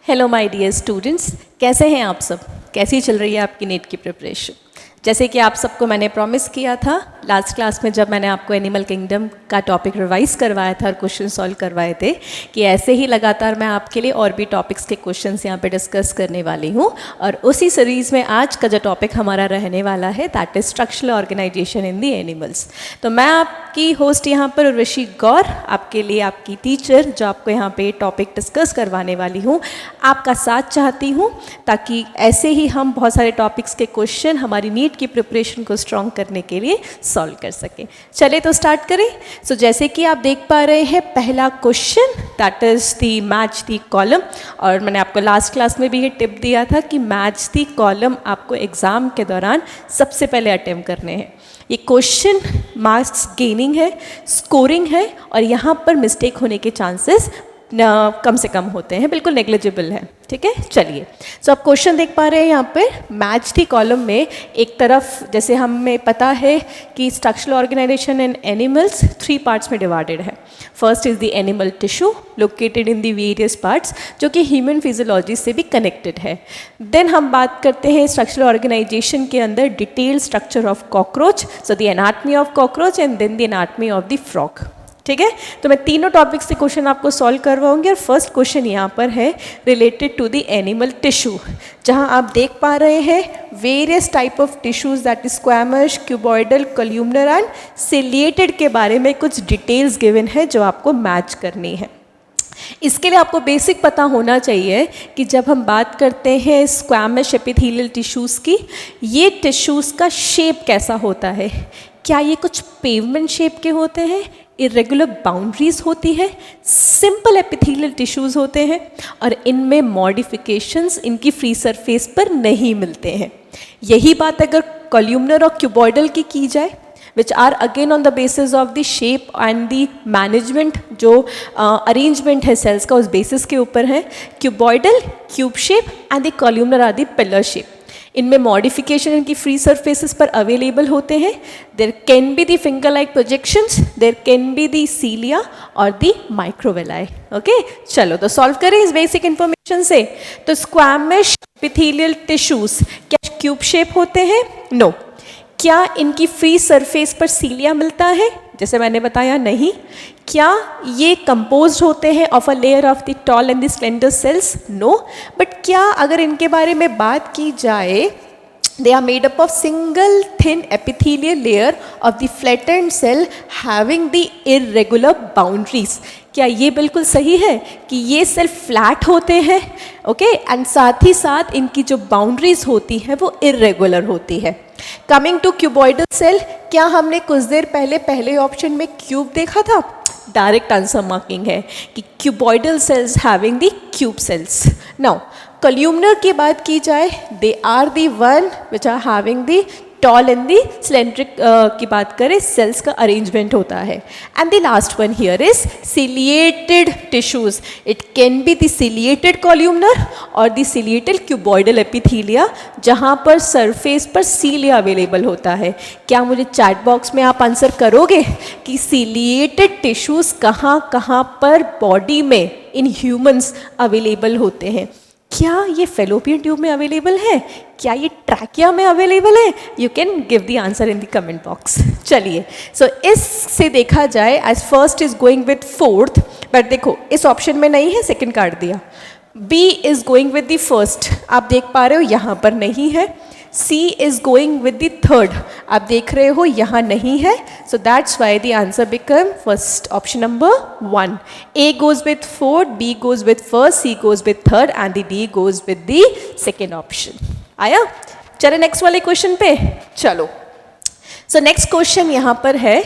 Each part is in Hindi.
हेलो माय डियर स्टूडेंट्स, कैसे हैं आप सब? कैसी चल रही है आपकी नीट की प्रिपरेशन? जैसे कि आप सबको मैंने प्रॉमिस किया था लास्ट क्लास में जब मैंने आपको एनिमल किंगडम का टॉपिक रिवाइज करवाया था और क्वेश्चन सॉल्व करवाए थे कि ऐसे ही लगातार मैं आपके लिए और भी टॉपिक्स के क्वेश्चंस यहाँ पे डिस्कस करने वाली हूँ। और उसी सीरीज़ में आज का जो टॉपिक हमारा रहने वाला है that is structural organisation in the animals. तो मैं आपकी होस्ट यहाँ पर उर्वशी गौर, आपके लिए आपकी टीचर जो आपको यहाँ पे टॉपिक डिस्कस करवाने वाली हूँ, आपका साथ चाहती हूँ ताकि ऐसे ही हम बहुत सारे टॉपिक्स के क्वेश्चन हमारी नीट की प्रिपरेशन को स्ट्रॉन्ग करने के लिए सॉल्व कर सकें। चलिए तो स्टार्ट करें। सो जैसे कि आप देख पा रहे हैं पहला question that is the match the column, और मैंने आपको लास्ट क्लास में भी ये टिप दिया था कि मैच द कॉलम आपको एग्जाम के दौरान सबसे पहले अटेम्प्ट करने हैं। ये क्वेश्चन मार्क्स गेनिंग है, स्कोरिंग है, और यहाँ पर मिस्टेक होने के चांसेस कम से कम होते हैं, बिल्कुल नेग्लिजिबल है। ठीक है, चलिए। सो आप क्वेश्चन देख पा रहे हैं यहाँ पे मैच दी कॉलम में एक तरफ जैसे हमें पता है कि स्ट्रक्चरल ऑर्गेनाइजेशन इन एनिमल्स 3 पार्ट्स में डिवाइडेड है। First is the animal tissue located in the various parts जो कि ह्यूमन फिजियोलॉजी से भी कनेक्टेड है। देन हम बात करते हैं स्ट्रक्चरल ऑर्गेनाइजेशन के अंदर detail structure of cockroach, so the anatomy of cockroach and then the anatomy of the frog. ठीक है, तो मैं तीनों टॉपिक्स से क्वेश्चन आपको सॉल्व करवाऊंगी। और फर्स्ट क्वेश्चन यहाँ पर है related to the animal tissue, जहाँ आप देख पा रहे हैं various type of tissues that is squamous, cuboidal, columnar and ciliated के बारे में कुछ डिटेल्स गिवन है जो आपको मैच करनी है। इसके लिए आपको बेसिक पता होना चाहिए कि जब हम बात करते हैं स्क्वैमस एपिथेलियल टिश्यूज़ की, ये टिश्यूज़ का शेप कैसा होता है? क्या ये कुछ पेवमेंट शेप के होते हैं, इरेगुलर बाउंड्रीज होती है, सिंपल एपिथेलियल टिश्यूज होते हैं, और इनमें मॉडिफिकेशंस इनकी फ्री सरफेस पर नहीं मिलते हैं। यही बात अगर कॉल्यूमनर और क्यूबॉइडल की जाए, which are again on the basis of the shape and the management, जो अरेंजमेंट है सेल्स का उस बेसिस के ऊपर है। Cuboidal cube shape and the columnar are the pillar shape. इनमें मॉडिफिकेशन इनकी फ्री सरफेसेस पर अवेलेबल होते हैं। There can be the finger like projections, there can be the cilia और द माइक्रोवेलाई। ओके, चलो तो सॉल्व करें इस बेसिक इंफॉर्मेशन से। तो स्क्वैमस एपिथेलियल टिश्यूज क्या क्यूब शेप होते हैं? नो। क्या इनकी फ्री सरफेस पर सीलिया मिलता है? जैसे मैंने बताया, नहीं। क्या ये कंपोज्ड होते हैं of a layer of the tall and the slender cells? No. But क्या अगर इनके बारे में बात की जाए, they are made up of single thin epithelial layer of the flattened cell having the irregular boundaries। क्या ये बिल्कुल सही है कि ये सेल फ्लैट होते हैं? ओके, एंड साथ ही साथ इनकी जो बाउंड्रीज होती है वो इरेगुलर होती है। कमिंग टू क्यूबॉइडल सेल, क्या हमने कुछ देर पहले ऑप्शन में क्यूब देखा था? डायरेक्ट आंसर मार्किंग है कि cuboidal cells having the cube cells. Now columnar की बात की जाए, they are the one which are having the tall and the cylindric की बात करें सेल्स का अरेंजमेंट होता है। And the last one here is ciliated tissues. It can be the ciliated columnar और द सिलिएटेड क्यूबॉइडल एपिथेलिया, जहाँ पर सरफेस पर सीलिया अवेलेबल होता है। क्या मुझे चैट बॉक्स में आप आंसर करोगे कि सिलिएटेड टिश्यूज कहाँ कहाँ पर बॉडी में इन ह्यूमंस अवेलेबल होते हैं? क्या ये फेलोपियन ट्यूब में अवेलेबल है? क्या ये ट्रैकिया में अवेलेबल है? You can give the answer in the comment box. चलिए, सो इससे देखा जाए as first is going with fourth, but देखो इस ऑप्शन में नहीं है, सेकंड काट दिया। B is going with the first, आप देख पा रहे हो यहाँ पर नहीं है। C is going with the third, आप देख रहे हो यहाँ नहीं है। So that's why the answer become first option number 1. A goes with fourth, B goes with first, C goes with third and the D goes with the second option. आया? चले नेक्स्ट वाले क्वेश्चन पे चलो। So next question यहाँ पर है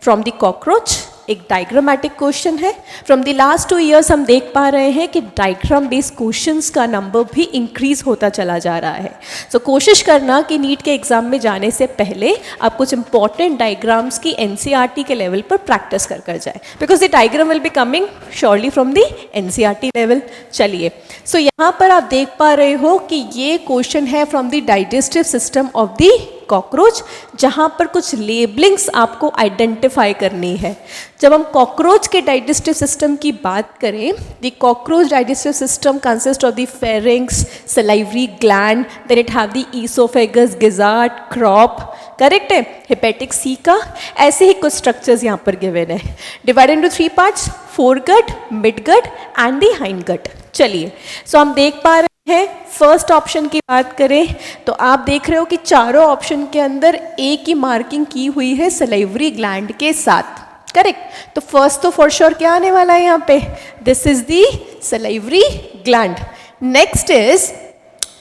from the cockroach, एक डायग्रामेटिक क्वेश्चन है। फ्रॉम द लास्ट 2 years हम देख पा रहे हैं कि डायग्राम बेस्ड क्वेश्चंस का नंबर भी इंक्रीज होता चला जा रहा है। सो कोशिश करना कि नीट के एग्जाम में जाने से पहले आप कुछ इंपॉर्टेंट डायग्राम्स की एनसीईआरटी के लेवल पर प्रैक्टिस कर जाए, because the diagram will be coming surely from the NCERT level. चलिए, सो यहाँ पर आप देख पा रहे हो कि ये क्वेश्चन है from the digestive system of the cockroach, जहाँ पर कुछ लेबलिंग्स आपको आइडेंटिफाई करनी है। जब हम कॉकरोच के डाइजेस्टिव सिस्टम की बात करें, the cockroach digestive system consist of the pharynx, salivary gland, then it have the oesophagus, gizzard, crop, correct है, हेपेटिक सीका, ऐसे ही कुछ स्ट्रक्चर्स यहाँ पर गिवन है। Divided into 3 parts, foregut, midgut and the hindgut. चलिए, सो हम देख पा रहे हैं, फर्स्ट ऑप्शन की बात करें तो आप देख रहे हो कि चारों ऑप्शन के अंदर एक ही मार्किंग की हुई है सलाइवरी ग्लैंड के साथ, करेक्ट। तो फर्स्ट तो फॉर श्योर क्या आने वाला है यहाँ पे, this is the salivary gland. Next is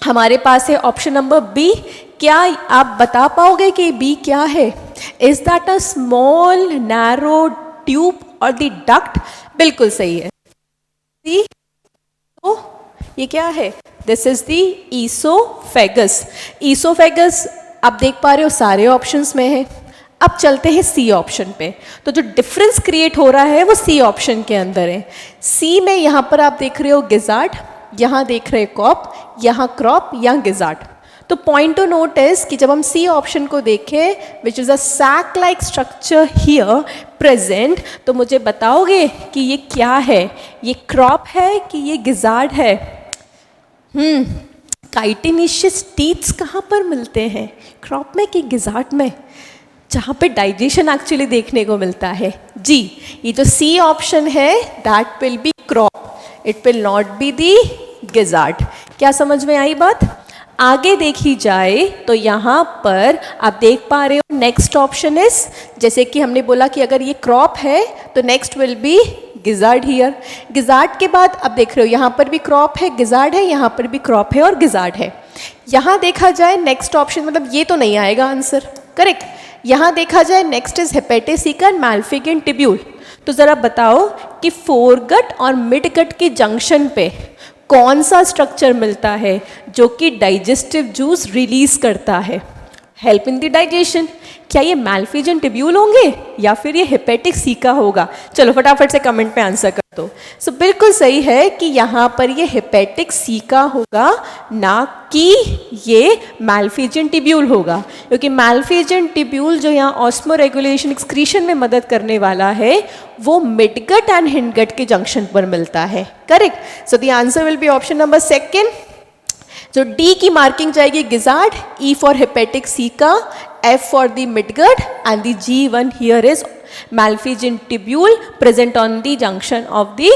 हमारे पास है ऑप्शन नंबर बी। क्या आप बता पाओगे कि बी क्या है? Is that a small narrow tube और द डक्ट? बिल्कुल सही है। तो ये क्या है? This is the oesophagus. Oesophagus आप देख पा रहे हो सारे ऑप्शंस में है। अब चलते हैं सी ऑप्शन पे। तो जो डिफरेंस क्रिएट हो रहा है वो सी ऑप्शन के अंदर है। सी में यहाँ पर आप देख रहे हो गिजार्ड, यहाँ देख रहे कॉप, यहाँ क्रॉप, यहाँ गिजार्ड। तो पॉइंट टू नोट इज कि जब हम सी ऑप्शन को देखें which is a sac like structure here present, तो मुझे बताओगे कि ये क्या है? ये क्रॉप है कि ये गिजार्ड है? काइटिनिशियस टीथ्स कहाँ पर मिलते हैं, क्रॉप में कि गिजार्ड में? जहाँ पे डाइजेशन एक्चुअली देखने को मिलता है। जी, ये जो सी ऑप्शन है that will be crop, it will not be the gizzard. क्या समझ में आई बात? आगे देखी जाए तो यहाँ पर आप देख पा रहे हो नेक्स्ट ऑप्शन इज, जैसे कि हमने बोला कि अगर ये क्रॉप है तो next will be gizzard here. Gizzard के बाद अब देख रहे हो यहाँ पर भी क्रॉप है, गिजार्ड है, यहाँ पर भी क्रॉप है और गिजार्ड है। यहाँ देखा जाए नेक्स्ट ऑप्शन, मतलब ये तो नहीं आएगा आंसर, करेक्ट। यहाँ देखा जाए नेक्स्ट इज हेपेटिसिका एंड मैल्फिगियन टिब्यूल। तो ज़रा बताओ कि फोरगट और मिडगट के जंक्शन पे कौन सा स्ट्रक्चर मिलता है जो कि डाइजेस्टिव जूस रिलीज करता है, हेल्प इन द डाइजेशन? क्या ये मैल्फिजियन टिब्यूल होंगे या फिर ये हेपेटिक सीका होगा? चलो फटाफट से कमेंट पे आंसर कर दो। सो बिल्कुल सही है कि यहाँ पर ये हेपेटिक सीका होगा, ना कि ये मैल्फिजियन टिब्यूल होगा, क्योंकि मैल्फिजियन टिब्यूल जो यहाँ ऑस्मो रेगुलेशन एक्सक्रीशन में मदद करने वाला है वो मिडगट एंड हिंडगट के जंक्शन पर मिलता है, correct. So the answer will be option number second. जो डी की मार्किंग जाएगी gizzard, E for hepatic caeca, F for the midgut and the G1 here is malphigian tubule present on the junction of the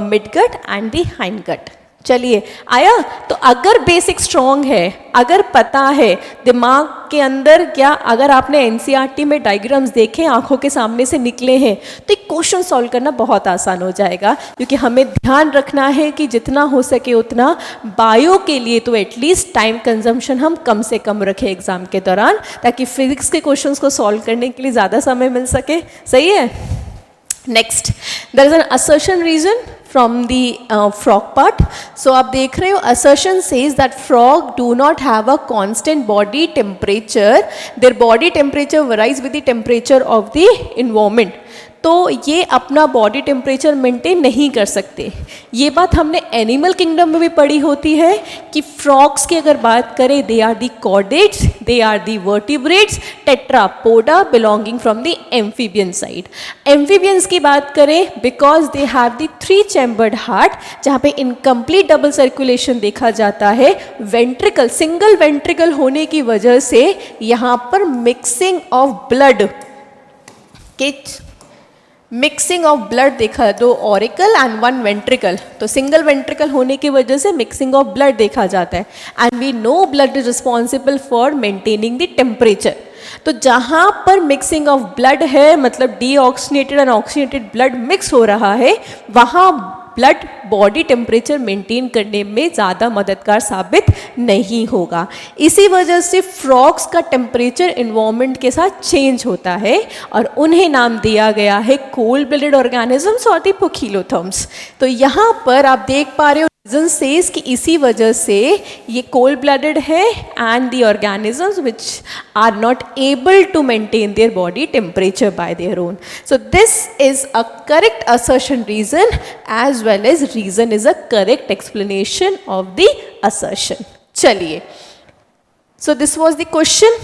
midgut and the hindgut. चलिए आया। तो अगर बेसिक स्ट्रॉन्ग है, अगर पता है दिमाग के अंदर, क्या अगर आपने एनसीईआरटी में डायग्राम्स देखे आंखों के सामने से निकले हैं तो एक क्वेश्चन सॉल्व करना बहुत आसान हो जाएगा, क्योंकि हमें ध्यान रखना है कि जितना हो सके उतना बायो के लिए तो एटलीस्ट टाइम कंजम्पशन हम कम से कम रखें एग्जाम के दौरान, ताकि फिजिक्स के क्वेश्चंस को सॉल्व करने के लिए ज़्यादा समय मिल सके। सही है। Next, there is an assertion reason from the frog part. So आप देख रहे हो assertion says that frog do not have a constant body temperature. Their body temperature varies with the temperature of the environment. तो ये अपना बॉडी टेम्परेचर मेंटेन नहीं कर सकते। ये बात हमने एनिमल किंगडम में भी पढ़ी होती है कि फ्रॉग्स की अगर बात करें, they are the chordates, they are the vertebrates, tetrapoda belonging from the amphibian side. Amphibians की बात करें because they have the 3 chambered heart, जहाँ पे इनकम्प्लीट डबल सर्कुलेशन देखा जाता है। वेंट्रिकल, सिंगल वेंट्रिकल होने की वजह से यहाँ पर मिक्सिंग ऑफ ब्लड के मिक्सिंग ऑफ ब्लड देखा, 2 ऑरिकल एंड 1 वेंट्रिकल, तो सिंगल वेंट्रिकल होने की वजह से मिक्सिंग ऑफ ब्लड देखा जाता है। And we know blood is responsible for maintaining the temperature. तो जहाँ पर मिक्सिंग ऑफ ब्लड है, मतलब deoxygenated and oxygenated blood mix हो रहा है, वहाँ ब्लड बॉडी टेम्परेचर मेंटेन करने में ज़्यादा मददगार साबित नहीं होगा। इसी वजह से फ्रॉग्स का टेम्परेचर इन्वायरमेंट के साथ चेंज होता है और उन्हें नाम दिया गया है कोल्ड ब्लडेड ऑर्गेनिजम्स और दी पोकिलोथर्म्स। तो यहाँ पर आप देख पा रहे हो रीजन सेज कि इसी वजह से ये कोल्ड ब्लडेड है and the organisms which are not able to maintain their body temperature by their own. So this is a correct assertion reason as well as reason is a correct explanation of the assertion. चलिए, so this was the question.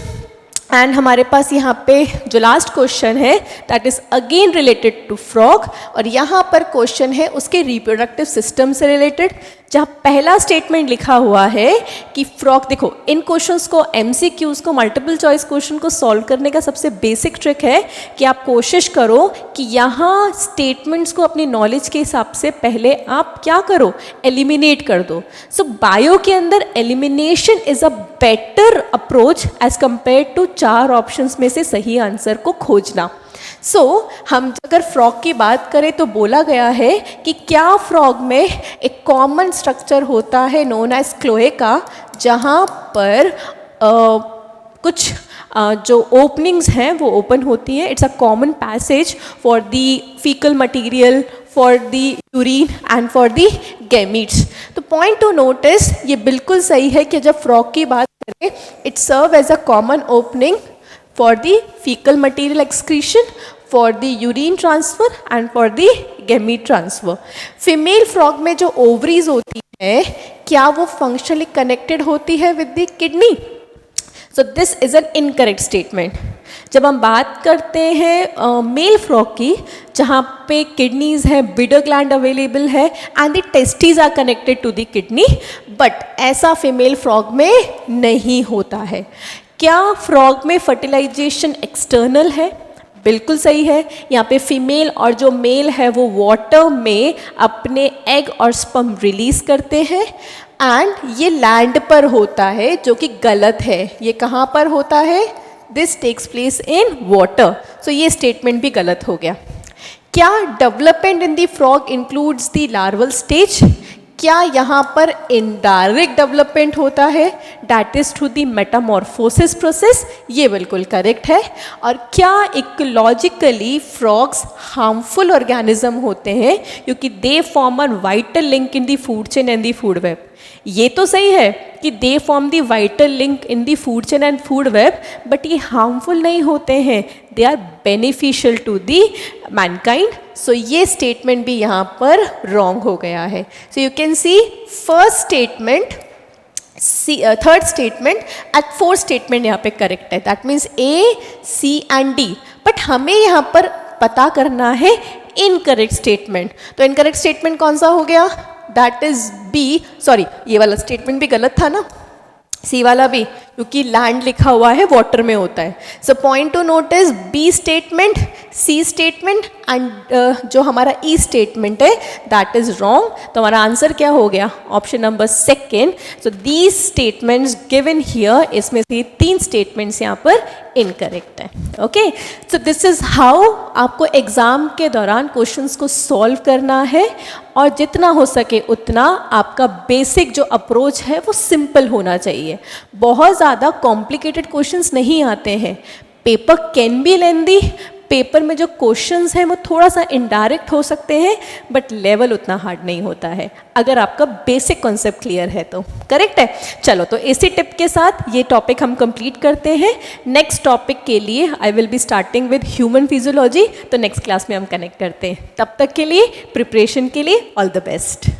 And हमारे पास यहाँ पे जो लास्ट क्वेश्चन है that is again related to frog, और यहाँ पर क्वेश्चन है उसके रिप्रोडक्टिव सिस्टम से रिलेटेड, जहाँ पहला स्टेटमेंट लिखा हुआ है कि फ्रॉग, देखो इन क्वेश्चंस को, एमसीक्यूज को, मल्टीपल चॉइस क्वेश्चन को सॉल्व करने का सबसे बेसिक ट्रिक है कि आप कोशिश करो कि यहाँ स्टेटमेंट्स को अपनी नॉलेज के हिसाब से पहले आप क्या करो, एलिमिनेट कर दो। सो बायो के अंदर elimination is a better approach as compare to 4 options में से सही आंसर को खोजना। हम अगर फ्रॉग की बात करें तो बोला गया है कि क्या फ्रॉग में एक कॉमन स्ट्रक्चर होता है नोन एज क्लोएका, जहाँ पर कुछ जो ओपनिंग्स हैं वो ओपन होती हैं। It's a common passage for the faecal material, for the urine and for the gametes. तो पॉइंट टू नोटिस, ये बिल्कुल सही है कि जब फ्रॉग की बात करें, it serve as a common opening for the fecal material excretion, for the urine transfer and for the gamete transfer. Female frog में जो ovaries होती है, क्या वो functionally connected होती है with the kidney? So this is an incorrect statement. जब हम बात करते हैं मेल फ्रॉग की, जहाँ पे किडनीज है, बिडर ग्लैंड अवेलेबल है and the testes are connected to the kidney, but ऐसा फीमेल फ्रॉग में नहीं होता है। क्या फ्रॉग में फर्टिलाइजेशन एक्सटर्नल है? बिल्कुल सही है। यहाँ पे फीमेल और जो मेल है वो वाटर में अपने एग और स्पर्म रिलीज करते हैं, एंड ये लैंड पर होता है, जो कि गलत है। ये कहाँ पर होता है? This takes place in water. So ये स्टेटमेंट भी गलत हो गया। क्या development in the frog includes the larval stage? क्या यहाँ पर इनडायरेक्ट डेवलपमेंट होता है, that is through the metamorphosis process? ये बिल्कुल करेक्ट है। और क्या इकोलॉजिकली फ्रॉग्स हार्मफुल ऑर्गेनिज्म होते हैं क्योंकि they form a vital link in the food chain and the food web? ये तो सही है कि they form the vital link in the food chain and food web, but ये हार्मफुल नहीं होते हैं, they are beneficial to the mankind. So ये स्टेटमेंट भी यहाँ पर रॉन्ग हो गया है। So you can see first statement, third statement at fourth statement यहाँ पे करेक्ट है, that means A, C and D. But हमें यहाँ पर पता करना है इनकरेक्ट स्टेटमेंट। तो इनकरेक्ट स्टेटमेंट कौन सा हो गया? That is B. सॉरी, ये वाला स्टेटमेंट भी गलत था ना, सी वाला भी, क्योंकि लैंड लिखा हुआ है वाटर में होता है। So point to note is B statement, C statement and जो हमारा ई स्टेटमेंट है दैट इज रॉन्ग। तो हमारा आंसर क्या हो गया? Option number second. So these statements given here, इसमें से 3 स्टेटमेंट्स यहाँ पर इनकरेक्ट है। Okay, so this is how आपको एग्जाम के दौरान क्वेश्चंस को सॉल्व करना है, और जितना हो सके उतना आपका बेसिक जो अप्रोच है वो सिंपल होना चाहिए। बहुत ज़्यादा कॉम्प्लिकेटेड क्वेश्चंस नहीं आते हैं। Paper can be lengthy, paper में जो क्वेश्चंस हैं वो थोड़ा सा इनडायरेक्ट हो सकते हैं, बट लेवल उतना हार्ड नहीं होता है अगर आपका बेसिक कॉन्सेप्ट क्लियर है तो। करेक्ट है? चलो, तो इसी टिप के साथ ये टॉपिक हम कंप्लीट करते हैं। नेक्स्ट टॉपिक के लिए I will be starting with human physiology, तो नेक्स्ट क्लास में हम कनेक्ट करते हैं। तब तक के लिए, प्रिपरेशन के लिए ऑल द बेस्ट।